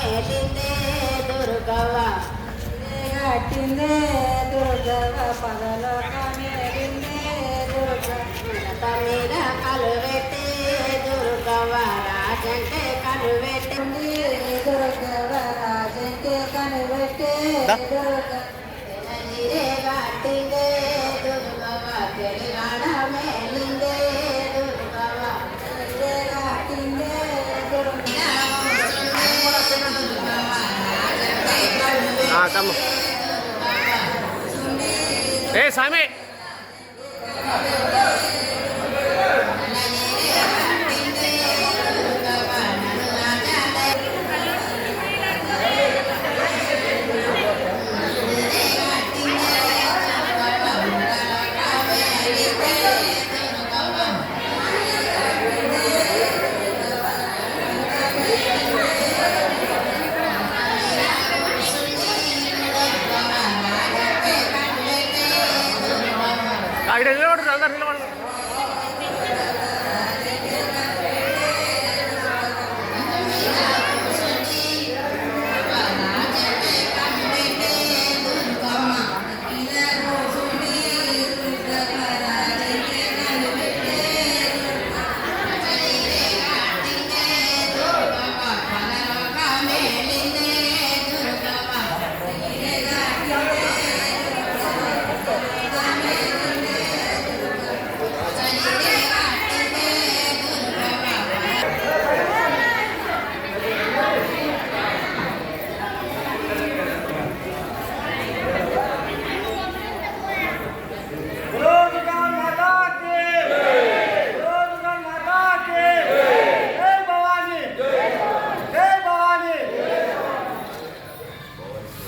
మేలిందే దుర్గవ్వ గట్టిందే దుర్గవ్వ పదలోక మేలిందే దుర్గ మీద కలువెట్టి Durgavva రాజంటే కలువెట్టింది Durgavva రాజంటే కలువెట్టి Durga గట్టిందే Durgavva Telangana మేలిందే Durgavva గట్టిందే Kamu. Sami. Ada nilabar, ada nilabar.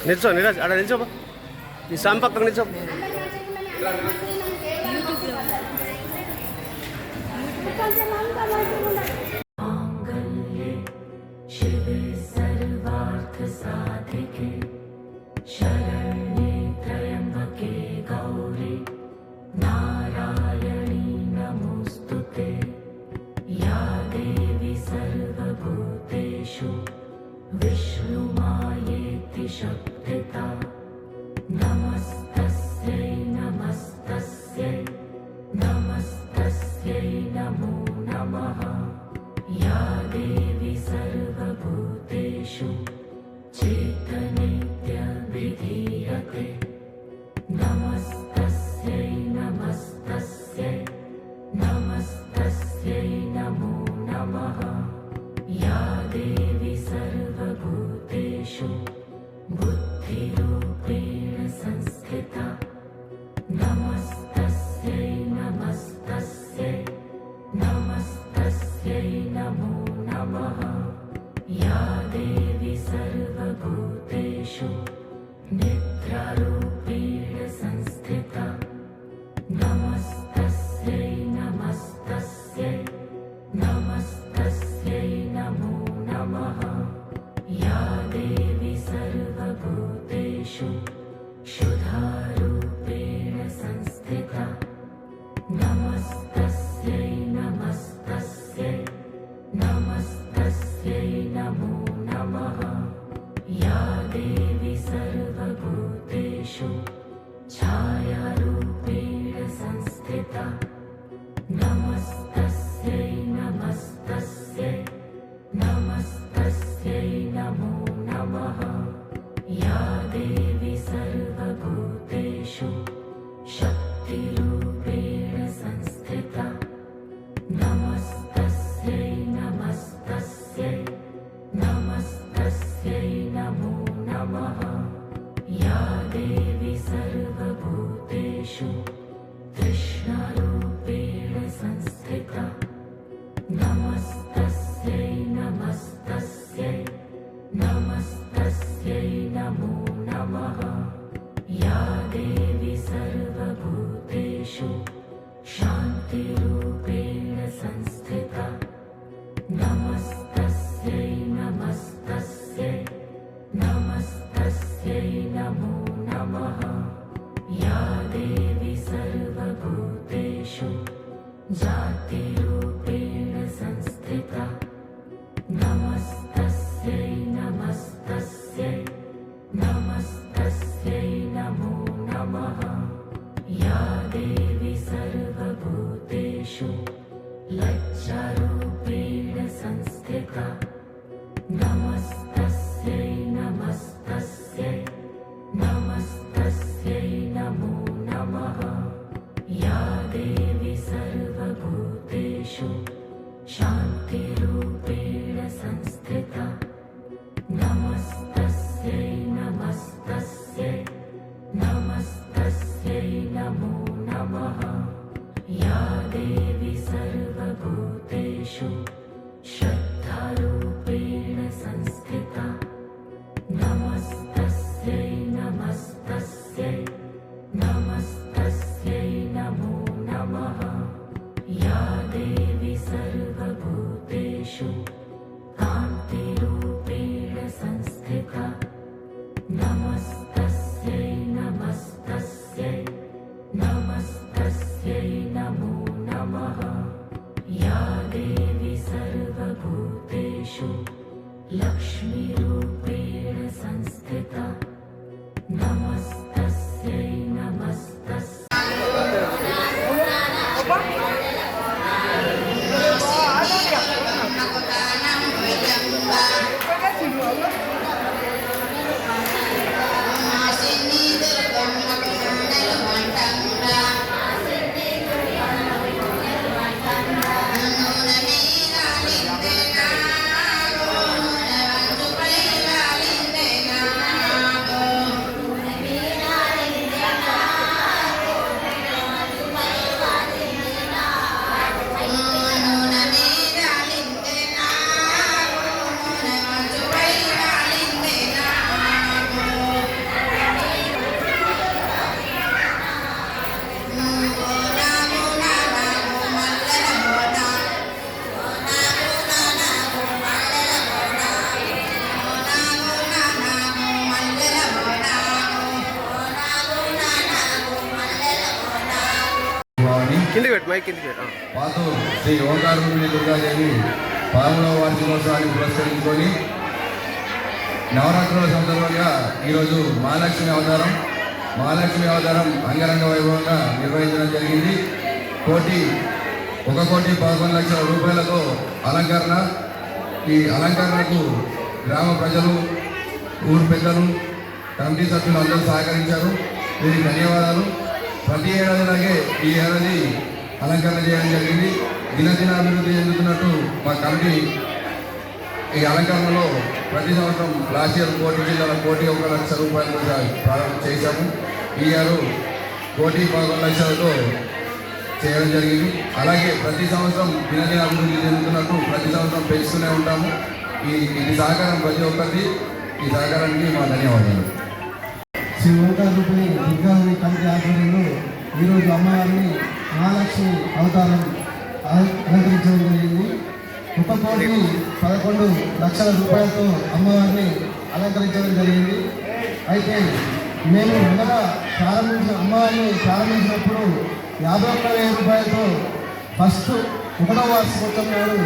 నిల్చో Neeraj అక్కడ నిల్చోబా నీ సామి పక్కన నిల్చో शिवे सर्वार्थ साधिके शरण्ये त्र्यम्बके गौरी नारायणी नमोस्तुते या देवी सर्वभूतेषु विष्णुमायेति शक्तिता नमस्तस्यै नमस्तस्यै नमस्तस्यै नमो नमः या देवी सर्वभूतेषु चेतनेत्यभिधीयते नमस्तस्यै नमस्तस्यै नमस्तस्यै नमो नमः या देवी सर्वभूतेषु बुद्धिरूपेण संस्थिता नमस्तस्यै नमस्तस्यै नमस्तस्यै नमो नमः या देवी सर्वभूतेषु निद्रारूपेण संस्थिता नमस्तस्यै नमस्तस्यै नमस्तस्यै नमो नमः या देवी सर्वभूतेषु शुद्धारूपेण संस्थिता नमस्तस्यै नमस्तस्यै नमस्तस्यै नमो नमः या देवी सर्वभूतेषु छायारूपेण संस्थिता नमस्तस्यै नमस्तस्यै नमस्तस्यै नमो नमः या देवी सर्वभूतेषु शक्तिरूपेण संस्थिता नमस्तस्यै नमस्तस्यै लक्ष्मीरूपेण संस्थिता नमस्तस्यै नमस्तस्यै కిందికి పెట్టు మైక్ కిందికి పెట్టు పాతు శ్రీ ఓంకారముని దుర్గాదేవి 13వ వార్షికోత్సవాన్ని పురస్కరించుకొని నవరాత్రుల సందర్భంగా ఈరోజు మహాలక్ష్మి అవతారం అంగరంగ వైభవంగా నిర్వహించడం జరిగింది. 1,11,11,00,000 రూపాయలతో అలంకరణ. ఈ అలంకరణకు గ్రామ ప్రజలు, ఊరు పెద్దలు, కమిటీ సభ్యులు అందరూ సహకరించారు. దీనికి ధన్యవాదాలు. ప్రతి ఏడాదిలాగే ఈ ఏడాది అలంకరణ చేయడం జరిగింది. దినదిన అభివృద్ధి చెందుతున్నట్టు మా కమిటీ ఈ అలంకరణలో ప్రతి సంవత్సరం లాస్ట్ ఇయర్ 1,00,00,000 రూపాయలతో ప్రారంభం చేశాము. ఈ ఇయర్ 1,11,00,000తో చేయడం జరిగింది. అలాగే ప్రతి సంవత్సరం దినదిన అభివృద్ధి చెందుతున్నట్టు ప్రతి సంవత్సరం పెంచుతూనే ఉంటాము. ఇది సహకారం ప్రతి ఒక్కరిది. ఈ సహకారానికి మా ధన్యవాదాలు. శ్రీ ఓంకారూపిణి దుర్గాదేవి కమిటీ ఆధ్వర్యంలో ఈరోజు అమ్మవారిని మహాలక్ష్మి అవతారం అలంకరించడం జరిగింది. 1,11,00,000 రూపాయలతో అమ్మవారిని అలంకరించడం జరిగింది. అయితే మేము మొదట అమ్మవారిని ప్రారంభించినప్పుడు 51,000 రూపాయలతో ఫస్ట్ 1వ వార్షికోత్సవం నాడు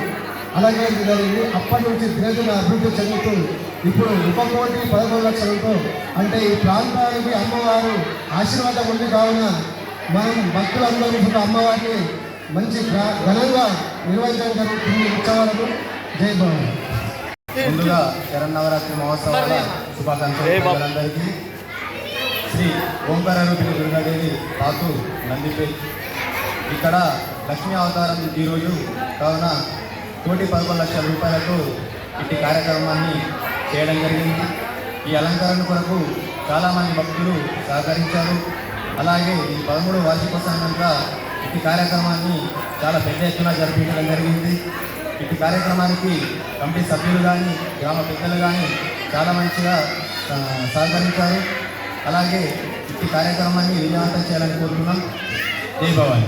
అలంకరించడం జరిగింది. అప్పటి నుంచి దినదిన అభివృద్ధి చెందుతూ ఇప్పుడు 1,11,00,000తో అంటే ఈ ప్రాంతానికి అమ్మవారు ఆశీర్వాదం ఉంది కావున మనం భక్తులందరూ కూడా అమ్మవారిని మంచి ఘనంగా నిర్వహించడం జరుగుతుంది ఉత్సవాలను. జై భవాని. ముందుగా శరన్నవరాత్రి మహోత్సవాల శుభాకాంక్షలు అందరికీ. శ్రీ ఓంకారూపిణి దుర్గాదేవి పాతు నందిపేట్ ఇక్కడ లక్ష్మీ అవతారం ఈరోజు కావున 1,11,00,000 రూపాయలతో ఇట్టి కార్యక్రమాన్ని చేయడం జరిగింది. ఈ అలంకరణ కొరకు చాలామంది భక్తులు సహకరించారు. అలాగే ఈ 13వ వార్షికోత్సవంగా ఇట్టి కార్యక్రమాన్ని చాలా పెద్ద ఎత్తున జరిపించడం జరిగింది. ఇట్టి కార్యక్రమానికి కమిటీ సభ్యులు కానీ గ్రామ పెద్దలు కానీ చాలా మంచిగా సహకరించారు. అలాగే ఇట్టి కార్యక్రమాన్ని విజయవంతం చేయాలని కోరుతున్నాం. జై భవాని.